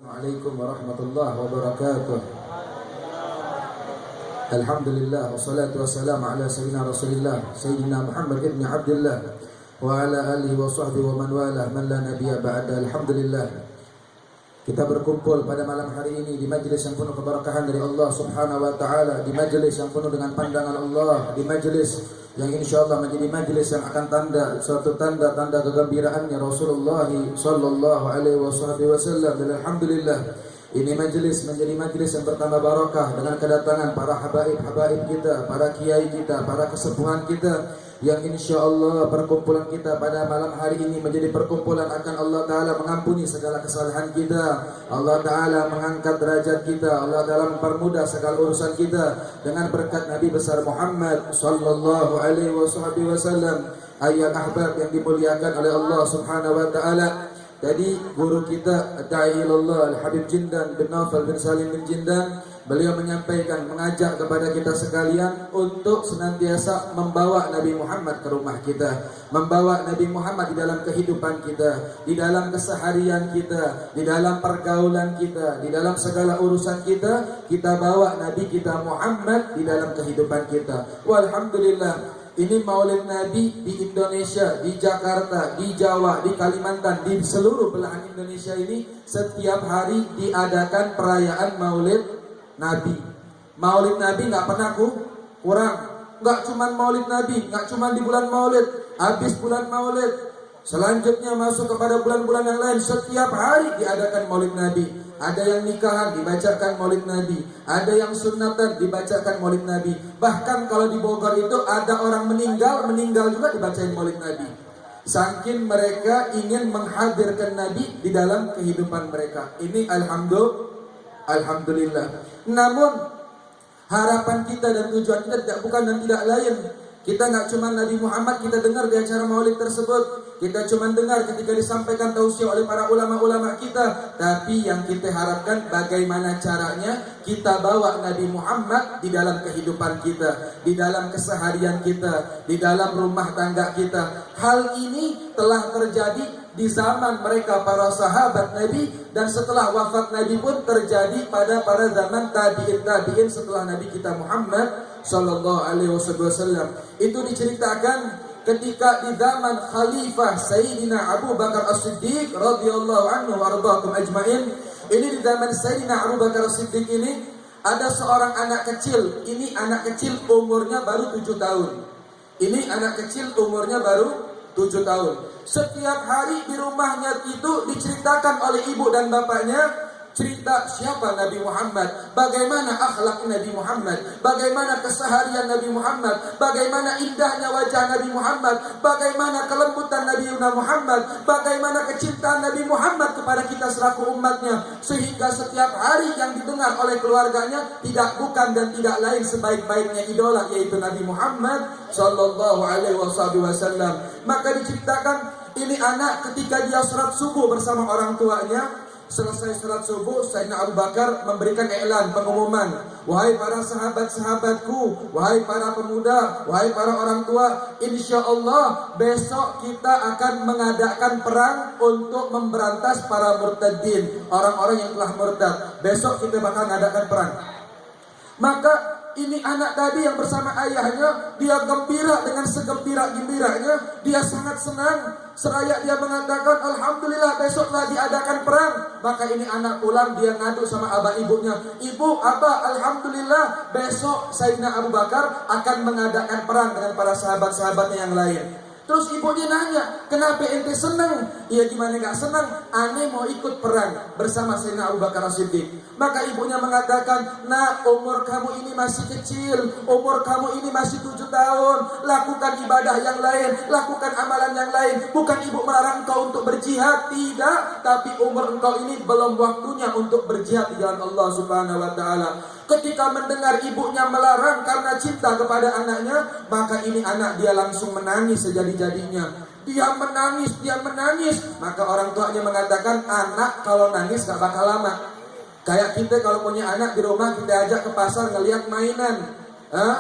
Assalamualaikum warahmatullahi wabarakatuh. Alhamdulillah wassalatu wassalamu ala sayyidina Rasulillah Sayyidina Muhammad ibn Abdullah wa ala alihi wa sahbihi wa man wala man la nabiyya ba'da. Alhamdulillah, kita berkumpul pada malam hari ini di majlis yang penuh keberkahan dari Allah Subhanahu wa taala, di majlis yang penuh dengan pandangan Allah, di majlis yang insyaallah menjadi majlis yang akan suatu tanda-tanda kegembiraannya Rasulullah sallallahu alaihi wasallam. Dan alhamdulillah, ini majlis menjadi majlis yang bertambah barakah dengan kedatangan para habaib kita, para kiai kita, para kesepuhan kita, yang insyaallah perkumpulan kita pada malam hari ini menjadi perkumpulan akan Allah Ta'ala mengampuni segala kesalahan kita, Allah Ta'ala mengangkat derajat kita, Allah Ta'ala mempermudah segala urusan kita dengan berkat Nabi besar Muhammad sallallahu alaihi wasallam. Ayat ahbab yang dimuliakan oleh Allah Subhanahu wa Ta'ala, tadi guru kita Da'ilallah Al-Habib Jindan bin Naufal bin Salim bin Jindan, beliau menyampaikan, mengajak kepada kita sekalian untuk senantiasa membawa Nabi Muhammad ke rumah kita, membawa Nabi Muhammad di dalam kehidupan kita, di dalam keseharian kita, di dalam pergaulan kita, di dalam segala urusan kita, kita bawa Nabi kita Muhammad di dalam kehidupan kita. Walhamdulillah, ini Maulid Nabi di Indonesia, di Jakarta, di Jawa, di Kalimantan, di seluruh belahan Indonesia ini setiap hari diadakan perayaan Maulid Nabi. Maulid Nabi nggak pernah kurang. Nggak cuma Maulid Nabi, nggak cuma di bulan Maulid, habis bulan Maulid, selanjutnya masuk kepada bulan-bulan yang lain, setiap hari diadakan Maulid Nabi. Ada yang nikahan dibacakan Maulid Nabi, ada yang sunatan dibacakan Maulid Nabi. Bahkan kalau di Bogor itu ada orang meninggal juga dibacain Maulid Nabi. Saking mereka ingin menghadirkan Nabi di dalam kehidupan mereka. Ini alhamdulillah. Namun harapan kita dan tujuan kita bukan dan tidak lain. Kita nggak cuma Nabi Muhammad kita dengar di acara Maulid tersebut, kita cuma dengar ketika disampaikan tausiah oleh para ulama-ulama kita, tapi yang kita harapkan bagaimana caranya kita bawa Nabi Muhammad di dalam kehidupan kita, di dalam keseharian kita, di dalam rumah tangga kita. Hal ini telah terjadi di zaman mereka para sahabat Nabi, dan setelah wafat Nabi pun terjadi pada zaman tabi'in setelah Nabi kita Muhammad sallallahu alaihi wasallam. Itu diceritakan ketika di zaman Khalifah Sayyidina Abu Bakar As-Siddiq radhiyallahu anhu warḍakum ajmain. Ini di zaman Sayyidina Abu Bakar As-Siddiq ini ada seorang anak kecil. Ini anak kecil umurnya baru 7 tahun. Ini anak kecil umurnya baru 7 tahun. Setiap hari di rumahnya itu diceritakan oleh ibu dan bapaknya cerita siapa Nabi Muhammad, bagaimana akhlak Nabi Muhammad, bagaimana keseharian Nabi Muhammad, bagaimana indahnya wajah Nabi Muhammad, bagaimana kelembutan Nabi Muhammad, bagaimana kecintaan Nabi Muhammad kepada kita selaku umatnya, sehingga setiap hari yang didengar oleh keluarganya tidak bukan dan tidak lain sebaik-baiknya idola, yaitu Nabi Muhammad sallallahu alaihi wasallam. Maka diceritakan ini anak ketika dia salat subuh bersama orang tuanya. Selesai salat subuh, Sayyidina Abu Bakar memberikan iklan, pengumuman, wahai para sahabat-sahabatku, wahai para pemuda, wahai para orang tua, insyaallah besok kita akan mengadakan perang untuk memberantas para murtadin, orang-orang yang telah murtad. Besok kita bakal mengadakan perang. Maka ini anak tadi yang bersama ayahnya, dia gembira dengan segembira-gembiranya, dia sangat senang. Seraya dia mengatakan, alhamdulillah besoklah diadakan perang. Maka ini anak pulang, dia ngadu sama abah ibunya, ibu, abah, alhamdulillah besok Sayyidina Abu Bakar akan mengadakan perang dengan para sahabat-sahabatnya yang lain. Terus ibunya nanya, kenapa ente senang? Iya gimana gak senang? Ane mau ikut perang bersama Sayyidina Abu Bakar As-Siddiq. Maka ibunya mengatakan, nak, umur kamu ini masih kecil, umur kamu ini masih 7 tahun, lakukan ibadah yang lain, lakukan amalan yang lain. Bukan ibu melarang engkau untuk berjihad, tidak, tapi umur engkau ini belum waktunya untuk berjihad di jalan Allah Subhanahu wa taala. Ketika mendengar ibunya melarang karena cinta kepada anaknya, maka ini anak dia langsung menangis sejadi-jadinya. Dia menangis. Maka orang tuanya mengatakan, anak kalau nangis gak bakal lama. Kayak kita kalau punya anak di rumah, kita ajak ke pasar ngelihat mainan,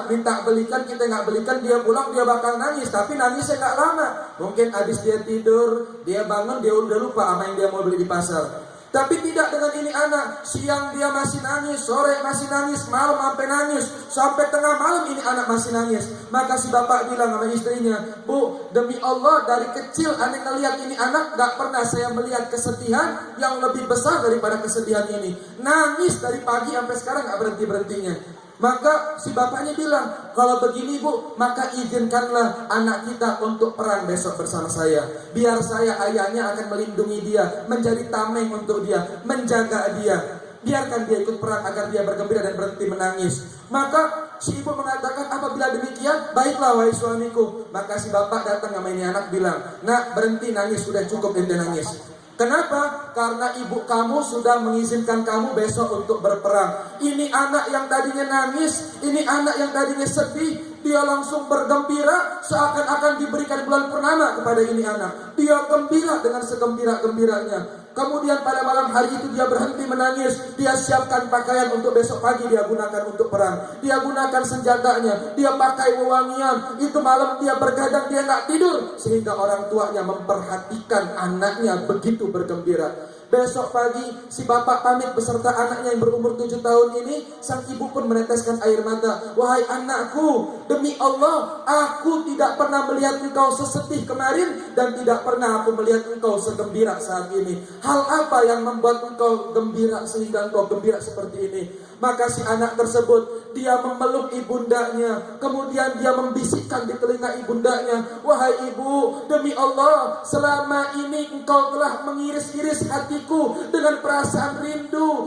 minta belikan, kita nggak belikan, dia pulang dia bakal nangis. Tapi nangisnya nggak lama. Mungkin habis dia tidur, dia bangun, dia udah lupa apa yang dia mau beli di pasar. Tapi tidak dengan ini anak. Siang dia masih nangis, sore masih nangis, malam sampai nangis, sampai tengah malam ini anak masih nangis. Maka si bapak bilang sama istrinya, Bu, demi Allah dari kecil aneh ngelihat ini anak, gak pernah saya melihat kesedihan yang lebih besar daripada kesedihan ini. Nangis dari pagi sampai sekarang gak berhenti-berhentinya. Maka si bapaknya bilang, kalau begini Bu, maka izinkanlah anak kita untuk perang besok bersama saya. Biar saya ayahnya akan melindungi dia, menjadi tameng untuk dia, menjaga dia. Biarkan dia ikut perang agar dia bergembira dan berhenti menangis. Maka si ibu mengatakan, apabila demikian, baiklah wahai suamiku. Maka si bapak datang sama ini anak bilang, nak berhenti nangis, sudah cukup ente nangis. Kenapa? Karena ibu kamu sudah mengizinkan kamu besok untuk berperang. Ini anak yang tadinya nangis, ini anak yang tadinya sedih, dia langsung bergembira seakan-akan diberikan bulan purnama kepada ini anak. Dia gembira dengan segembira-gembiranya. Kemudian pada malam hari itu dia berhenti menangis. Dia siapkan pakaian untuk besok pagi dia gunakan untuk perang. Dia gunakan senjatanya. Dia pakai wewangian. Itu malam dia bergadang, dia nggak tidur. Sehingga orang tuanya memperhatikan anaknya begitu bergembira. Besok pagi si bapak pamit beserta anaknya yang berumur 7 tahun ini. Sang ibu pun meneteskan air mata. Wahai anakku, demi Allah, aku tidak pernah melihat engkau sesedih kemarin, dan tidak pernah aku melihat engkau segembira saat ini. Hal apa yang membuat engkau gembira sehingga engkau gembira seperti ini? Maka si anak tersebut, dia memeluk ibundanya. Kemudian dia membisikkan di telinga ibundanya, wahai ibu, demi Allah, selama ini engkau telah mengiris-iris hatiku dengan perasaan rindu,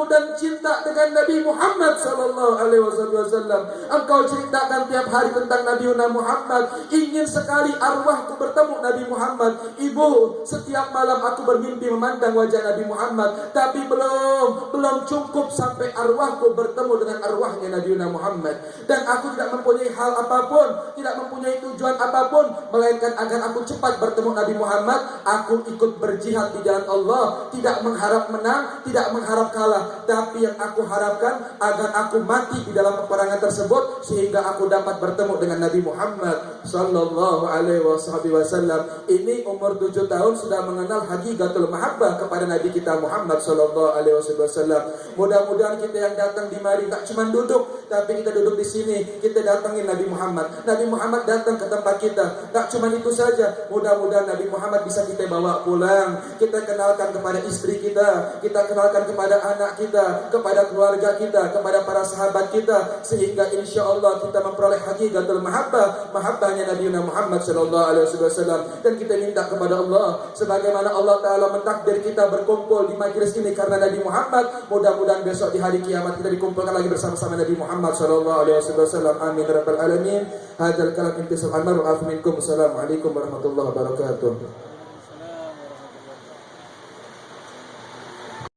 dan cinta dengan Nabi Muhammad sallallahu alaihi wasallam. Engkau ceritakan tiap hari tentang Nabi Muhammad. Ingin sekali arwahku bertemu Nabi Muhammad. Ibu, setiap malam aku bermimpi memandang wajah Nabi Muhammad, tapi belum cukup sampai arwahku bertemu dengan arwahnya Nabi Muhammad. Dan aku tidak mempunyai hal apapun, tidak mempunyai tujuan apapun, melainkan agar aku cepat bertemu Nabi Muhammad. Aku ikut berjihad di jalan Allah, tidak mengharap menang, tidak mengharap kalah, tapi yang aku harapkan agar aku mati di dalam peperangan tersebut, sehingga aku dapat bertemu dengan Nabi Muhammad sallallahu alaihi wasallam. Ini umur 7 tahun sudah mengenal hakikatul mahabbah kepada Nabi kita Muhammad sallallahu alaihi wasallam. Mudah-mudahan kita yang datang di mari tak cuma duduk, tapi kita duduk di sini, kita datangin Nabi Muhammad. Nabi Muhammad datang ke tempat kita. Tak cuma itu saja, mudah-mudahan Nabi Muhammad bisa kita bawa pulang. Kita kenalkan kepada istri kita kenalkan kepada anak kita, kepada keluarga kita, kepada para sahabat kita, sehingga insya Allah kita memperoleh hakikatul mahabbahnya Nabi Muhammad sallallahu alaihi wasallam. Dan kita minta kepada Allah, sebagaimana Allah Ta'ala mentakdir kita berkumpul di majlis ini karena Nabi Muhammad, mudah-mudahan besok di hari kiamat kita dikumpulkan lagi bersama-sama Nabi Muhammad sallallahu alaihi wasallam. Amin ya rabbal alamin. Hadzal kalam intisal anwar wa afu minkum. Assalamualaikum warahmatullahi wabarakatuh.